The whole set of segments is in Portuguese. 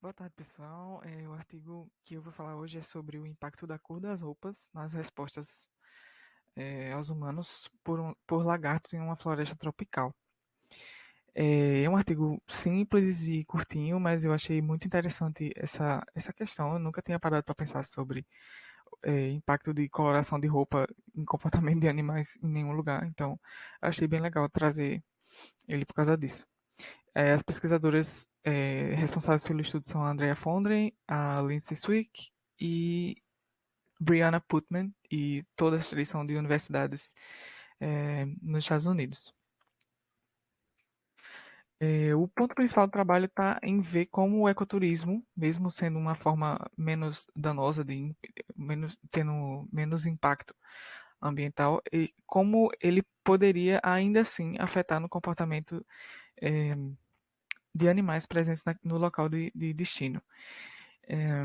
Boa tarde, pessoal. O artigo que eu vou falar hoje é sobre o impacto da cor das roupas nas respostas aos humanos por lagartos em uma floresta tropical. É um artigo simples e curtinho, mas eu achei muito interessante essa questão. Eu nunca tinha parado para pensar sobre impacto de coloração de roupa em comportamento de animais em nenhum lugar. Então, achei bem legal trazer ele por causa disso. As pesquisadoras responsáveis pelo estudo são a Andrea Fondren, a Lindsay Swick e Brianna Putnam, e todas três são de universidades nos Estados Unidos. O ponto principal do trabalho está em ver como o ecoturismo, mesmo sendo uma forma menos danosa, tendo menos impacto ambiental, e como ele poderia ainda assim afetar no comportamento eh, de animais presentes no local de destino. Eh,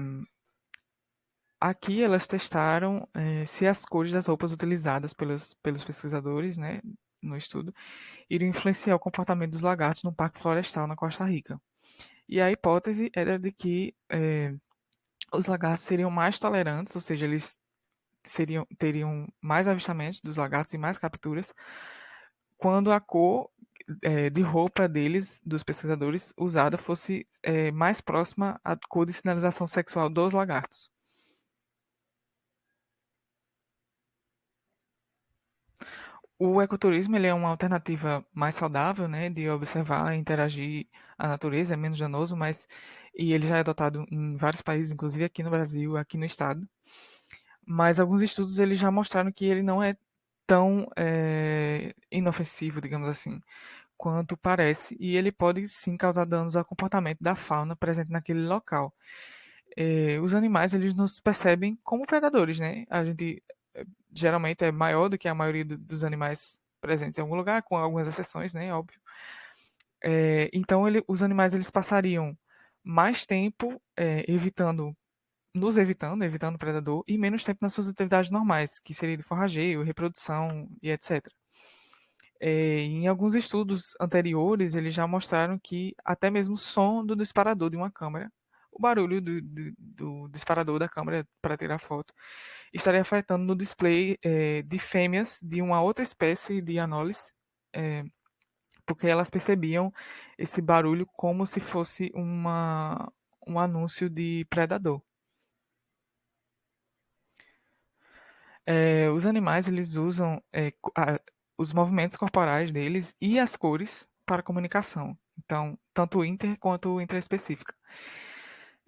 Aqui elas testaram se as cores das roupas utilizadas pelos pesquisadores, né, no estudo, iriam influenciar o comportamento dos lagartos no Parque Florestal na Costa Rica. E a hipótese era de que os lagartos seriam mais tolerantes, ou seja, eles teriam mais avistamentos dos lagartos e mais capturas, quando a cor de roupa deles, dos pesquisadores, usada fosse mais próxima à cor de sinalização sexual dos lagartos. O ecoturismo ele é uma alternativa mais saudável, né, de observar e interagir a natureza, é menos danoso, mas e ele já é adotado em vários países, inclusive aqui no Brasil, aqui no estado. Mas alguns estudos eles já mostraram que ele não é tão inofensivo, digamos assim, quanto parece, e ele pode sim causar danos ao comportamento da fauna presente naquele local. Os animais eles nos percebem como predadores, né? A gente geralmente é maior do que a maioria dos animais presentes em algum lugar, com algumas exceções, né? Óbvio. Então os animais eles passariam mais tempo evitando o predador, e menos tempo nas suas atividades normais, que seria de forrageio, reprodução e etc. Em alguns estudos anteriores, eles já mostraram que até mesmo o som do disparador de uma câmera, o barulho do disparador da câmera para tirar foto, estaria afetando no display de fêmeas de uma outra espécie de Anolis, eh, porque elas percebiam esse barulho como se fosse um anúncio de predador. Os animais eles usam os movimentos corporais deles e as cores para comunicação. Então, tanto inter quanto intraespecífica.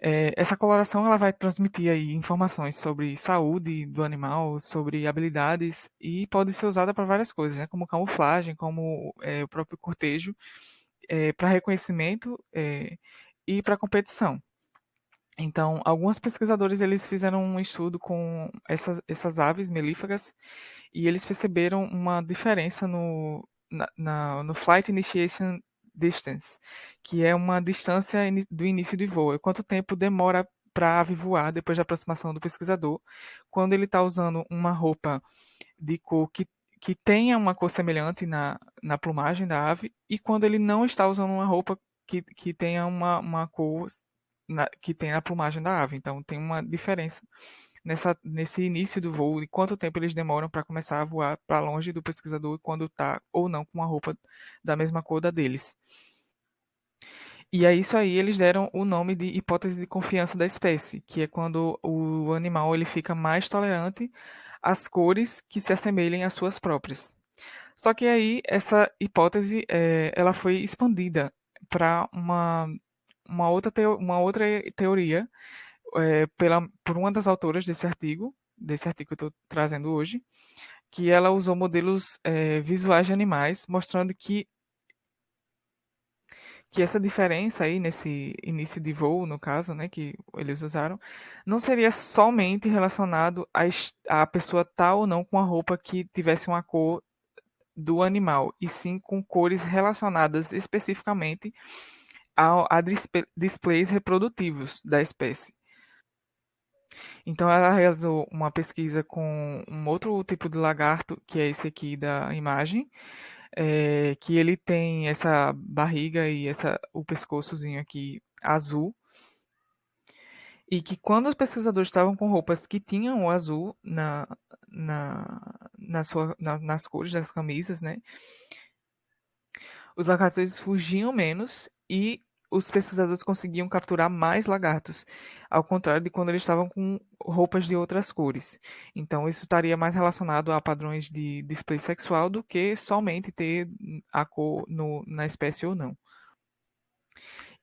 Essa coloração ela vai transmitir aí informações sobre saúde do animal, sobre habilidades e pode ser usada para várias coisas, né? Como camuflagem, como o próprio cortejo, para reconhecimento e para competição. Então, alguns pesquisadores eles fizeram um estudo com essas aves melíferas e eles perceberam uma diferença no Flight Initiation Distance, que é uma distância do início de voo. É quanto tempo demora para a ave voar depois da aproximação do pesquisador, quando ele está usando uma roupa de cor que tenha uma cor semelhante na plumagem da ave, e quando ele não está usando uma roupa que tenha uma cor que tem a plumagem da ave. Então tem uma diferença nesse início do voo, e quanto tempo eles demoram para começar a voar para longe do pesquisador quando está ou não com uma roupa da mesma cor da deles. E é isso aí, eles deram o nome de hipótese de confiança da espécie, que é quando o animal ele fica mais tolerante às cores que se assemelhem às suas próprias. Só que aí essa hipótese ela foi expandida para uma outra teoria por uma das autoras desse artigo que eu estou trazendo hoje, que ela usou modelos visuais de animais, mostrando que essa diferença aí nesse início de voo, no caso, né, que eles usaram, não seria somente relacionado a pessoa estar ou não com a roupa que tivesse uma cor do animal, e sim com cores relacionadas especificamente a displays reprodutivos da espécie. Então ela realizou uma pesquisa com um outro tipo de lagarto, que é esse aqui da imagem, que ele tem essa barriga e o pescoçozinho aqui azul. E que quando os pesquisadores estavam com roupas que tinham o azul nas cores das camisas, né, os lagartos eles fugiam menos e os pesquisadores conseguiam capturar mais lagartos, ao contrário de quando eles estavam com roupas de outras cores. Então, isso estaria mais relacionado a padrões de display sexual do que somente ter a cor na espécie ou não.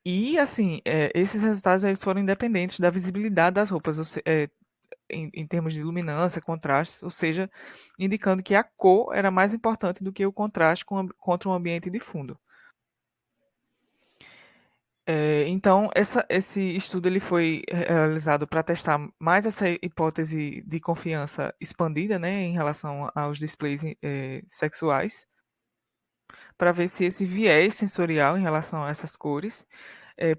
E, assim, esses resultados eles foram independentes da visibilidade das roupas, em termos de luminância, contrastes, ou seja, indicando que a cor era mais importante do que o contraste contra um ambiente de fundo. Então, esse estudo ele foi realizado para testar mais essa hipótese de confiança expandida, né, em relação aos displays sexuais, para ver se esse viés sensorial em relação a essas cores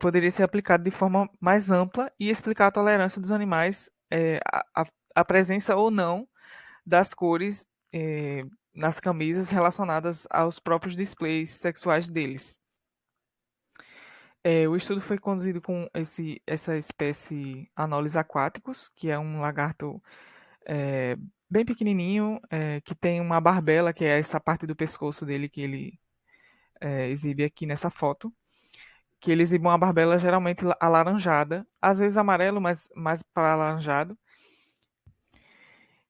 poderia ser aplicado de forma mais ampla e explicar a tolerância dos animais à presença ou não das cores nas camisas relacionadas aos próprios displays sexuais deles. O estudo foi conduzido com essa espécie Anolis aquaticus, que é um lagarto eh, bem pequenininho, que tem uma barbela, que é essa parte do pescoço dele que ele exibe aqui nessa foto, que ele exibe uma barbela geralmente alaranjada, às vezes amarelo, mas mais para alaranjado.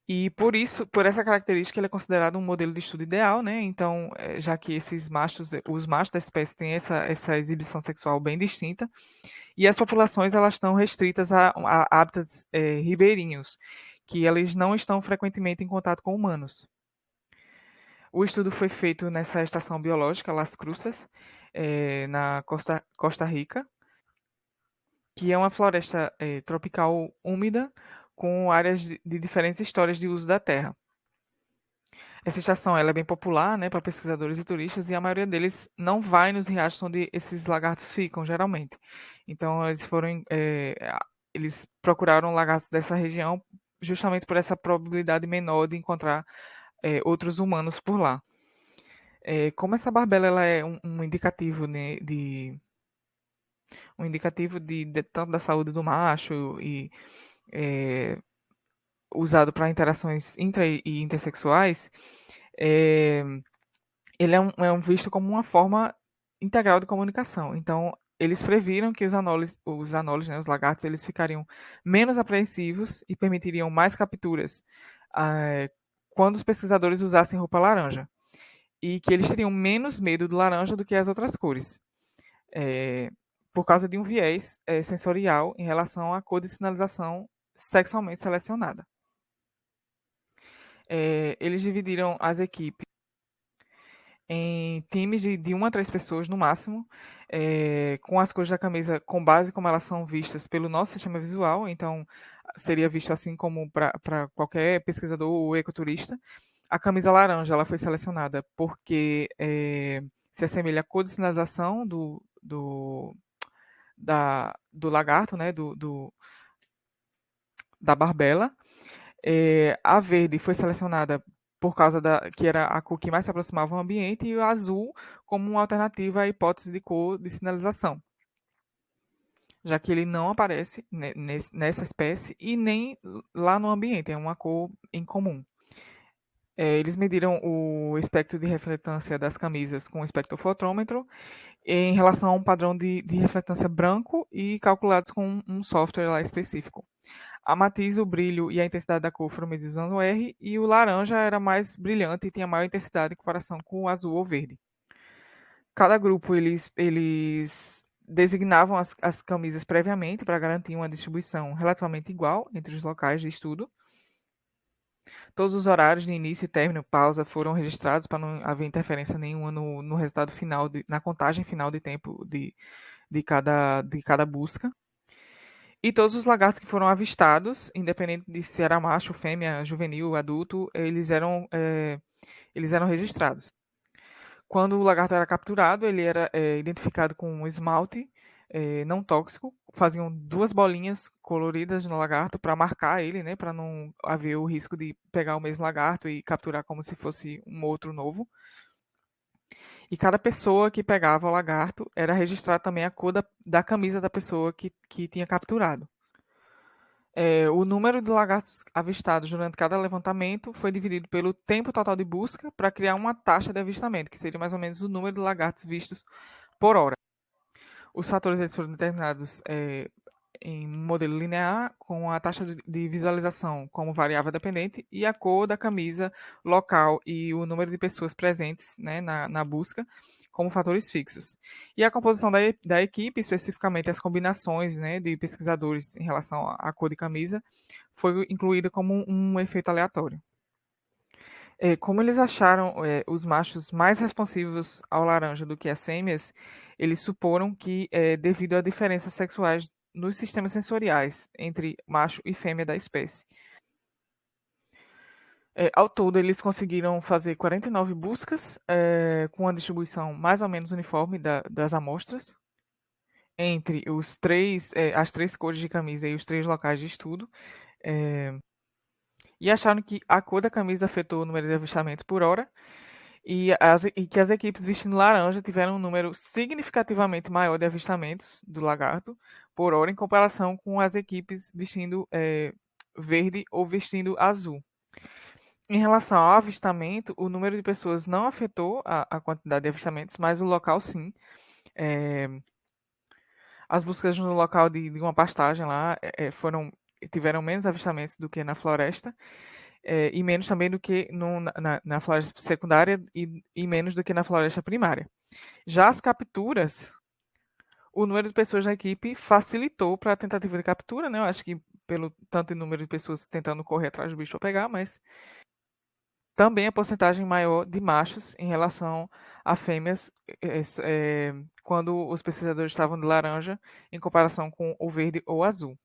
E por essa característica, ele é considerado um modelo de estudo ideal, né? Então, já que os machos da espécie têm essa exibição sexual bem distinta, e as populações elas estão restritas a hábitats ribeirinhos, que eles não estão frequentemente em contato com humanos. O estudo foi feito nessa estação biológica Las Cruces, na Costa Rica, que é uma floresta tropical úmida com áreas de diferentes histórias de uso da terra. Essa estação ela é bem popular, né, para pesquisadores e turistas, e a maioria deles não vai nos riachos onde esses lagartos ficam, geralmente. Então, eles procuraram lagartos dessa região justamente por essa probabilidade menor de encontrar outros humanos por lá. Como essa barbela ela é um indicativo, né, de tanto da saúde do macho e é, usado para interações intra e intersexuais, é, ele é visto como uma forma integral de comunicação. Então, eles previram que os anoles, né, os lagartos, eles ficariam menos apreensivos e permitiriam mais capturas quando os pesquisadores usassem roupa laranja. E que eles teriam menos medo do laranja do que as outras cores, eh, por causa de um viés sensorial em relação à cor de sinalização sexualmente selecionada. Eles dividiram as equipes em times de 1 a 3 pessoas no máximo, com as cores da camisa com base como elas são vistas pelo nosso sistema visual, então seria visto assim como para qualquer pesquisador ou ecoturista. A camisa laranja ela foi selecionada porque se assemelha à cor de sinalização do lagarto, né, da barbela. A verde foi selecionada por causa que era a cor que mais se aproximava ao ambiente, e o azul como uma alternativa à hipótese de cor de sinalização, já que ele não aparece nessa espécie e nem lá no ambiente, é uma cor em comum. Eles mediram o espectro de refletância das camisas com o espectrofotrômetro em relação a um padrão de refletância branco e calculados com um software lá específico. A matiz, o brilho e a intensidade da cor foram medidos usando R, e o laranja era mais brilhante e tinha maior intensidade em comparação com o azul ou verde. Cada grupo eles designavam as camisas previamente para garantir uma distribuição relativamente igual entre os locais de estudo. Todos os horários de início e término, pausa, foram registrados para não haver interferência nenhuma no resultado final, na contagem final de tempo de cada busca. E todos os lagartos que foram avistados, independente de se era macho, fêmea, juvenil, adulto, eles eram registrados. Quando o lagarto era capturado, ele era identificado com um esmalte não tóxico. Faziam duas bolinhas coloridas no lagarto para marcar ele, né, para não haver o risco de pegar o mesmo lagarto e capturar como se fosse um outro novo. E cada pessoa que pegava o lagarto era registrada também a cor da camisa da pessoa que tinha capturado. O número de lagartos avistados durante cada levantamento foi dividido pelo tempo total de busca para criar uma taxa de avistamento, que seria mais ou menos o número de lagartos vistos por hora. Os fatores eles foram determinados em um modelo linear, com a taxa de visualização como variável dependente e a cor da camisa, local e o número de pessoas presentes, né, na busca como fatores fixos. E a composição da equipe, especificamente as combinações, né, de pesquisadores em relação à cor de camisa, foi incluída como um efeito aleatório. Como eles acharam os machos mais responsivos ao laranja do que as fêmeas, eles suporam que, devido a diferenças sexuais nos sistemas sensoriais entre macho e fêmea da espécie. Ao todo, eles conseguiram fazer 49 buscas, com uma distribuição mais ou menos uniforme das amostras, entre as três cores de camisa e os três locais de estudo. eh, e acharam que a cor da camisa afetou o número de avistamentos por hora, e que as equipes vestindo laranja tiveram um número significativamente maior de avistamentos do lagarto por hora em comparação com as equipes vestindo verde ou vestindo azul. Em relação ao avistamento, o número de pessoas não afetou a quantidade de avistamentos, mas o local sim. É, as buscas no local de uma pastagem lá tiveram menos avistamentos do que na floresta, e menos também do que na floresta secundária e menos do que na floresta primária. Já as capturas, o número de pessoas da equipe facilitou para a tentativa de captura, né? Eu acho que pelo tanto de número de pessoas tentando correr atrás do bicho para pegar, mas também a porcentagem maior de machos em relação a fêmeas quando os pesquisadores estavam de laranja em comparação com o verde ou azul.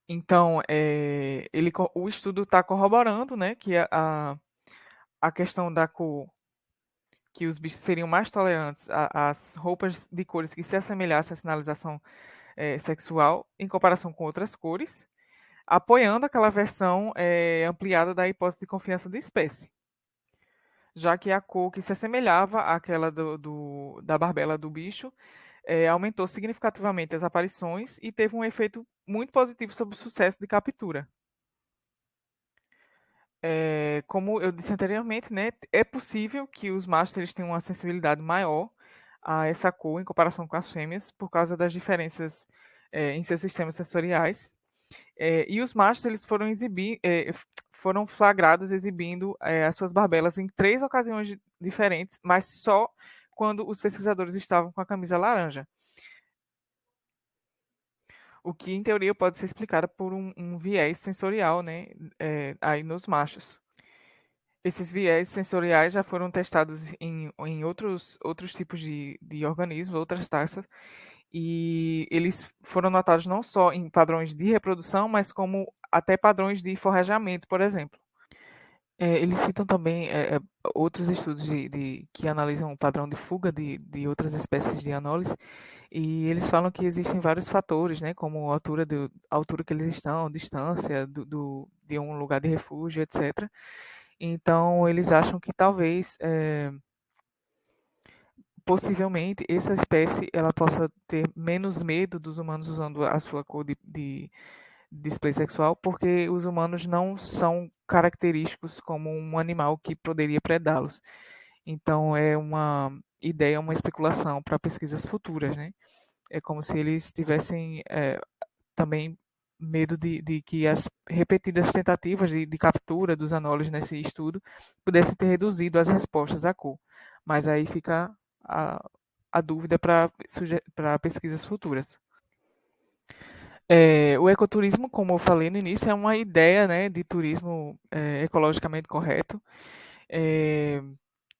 Então, o estudo está corroborando, né, que a questão da cor, que os bichos seriam mais tolerantes às roupas de cores que se assemelhassem à sinalização sexual em comparação com outras cores, apoiando aquela versão ampliada da hipótese de confiança de espécie, já que a cor que se assemelhava àquela da barbela do bicho aumentou significativamente as aparições e teve um efeito muito positivo sobre o sucesso de captura. Como eu disse anteriormente, né, é possível que os machos eles tenham uma sensibilidade maior a essa cor em comparação com as fêmeas, por causa das diferenças em seus sistemas sensoriais. E os machos eles foram flagrados exibindo as suas barbelas em 3 ocasiões diferentes, mas só quando os pesquisadores estavam com a camisa laranja. O que, em teoria, pode ser explicado por um viés sensorial, né, aí nos machos. Esses viés sensoriais já foram testados em outros tipos de organismos, outras taxas, e eles foram notados não só em padrões de reprodução, mas como até padrões de forrajamento, por exemplo. Eles citam também outros estudos que analisam o padrão de fuga de outras espécies de anólise, e eles falam que existem vários fatores, né, como a altura que eles estão, distância de um lugar de refúgio, etc. Então, eles acham que talvez, possivelmente, essa espécie ela possa ter menos medo dos humanos usando a sua cor de display sexual, porque os humanos não são característicos como um animal que poderia predá-los. Então, é uma ideia, uma especulação para pesquisas futuras, né? É como se eles tivessem também medo de que as repetidas tentativas de captura dos anólogos nesse estudo pudessem ter reduzido as respostas à cor. Mas aí fica a dúvida para pesquisas futuras. O ecoturismo, como eu falei no início, é uma ideia, né, de turismo ecologicamente correto, é,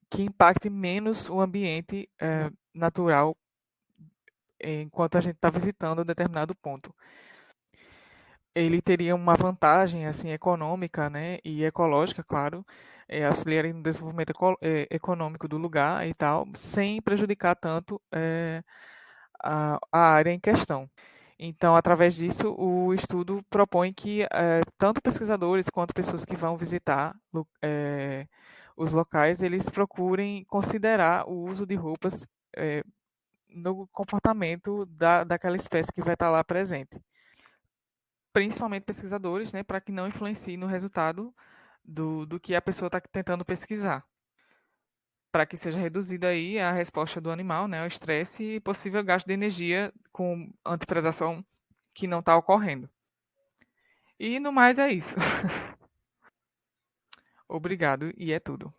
que impacte menos o ambiente natural enquanto a gente está visitando um determinado ponto. Ele teria uma vantagem assim econômica, né, e ecológica, claro, auxiliaria no desenvolvimento econômico do lugar e tal, sem prejudicar tanto a área em questão. Então, através disso, o estudo propõe que tanto pesquisadores quanto pessoas que vão visitar os locais, eles procurem considerar o uso de roupas no comportamento daquela espécie que vai estar lá presente. principalmente pesquisadores, né, para que não influencie no resultado do que a pessoa está tentando pesquisar, para que seja reduzida aí a resposta do animal, né, ao estresse e possível gasto de energia com antipredação que não está ocorrendo. E no mais é isso. Obrigado e é tudo.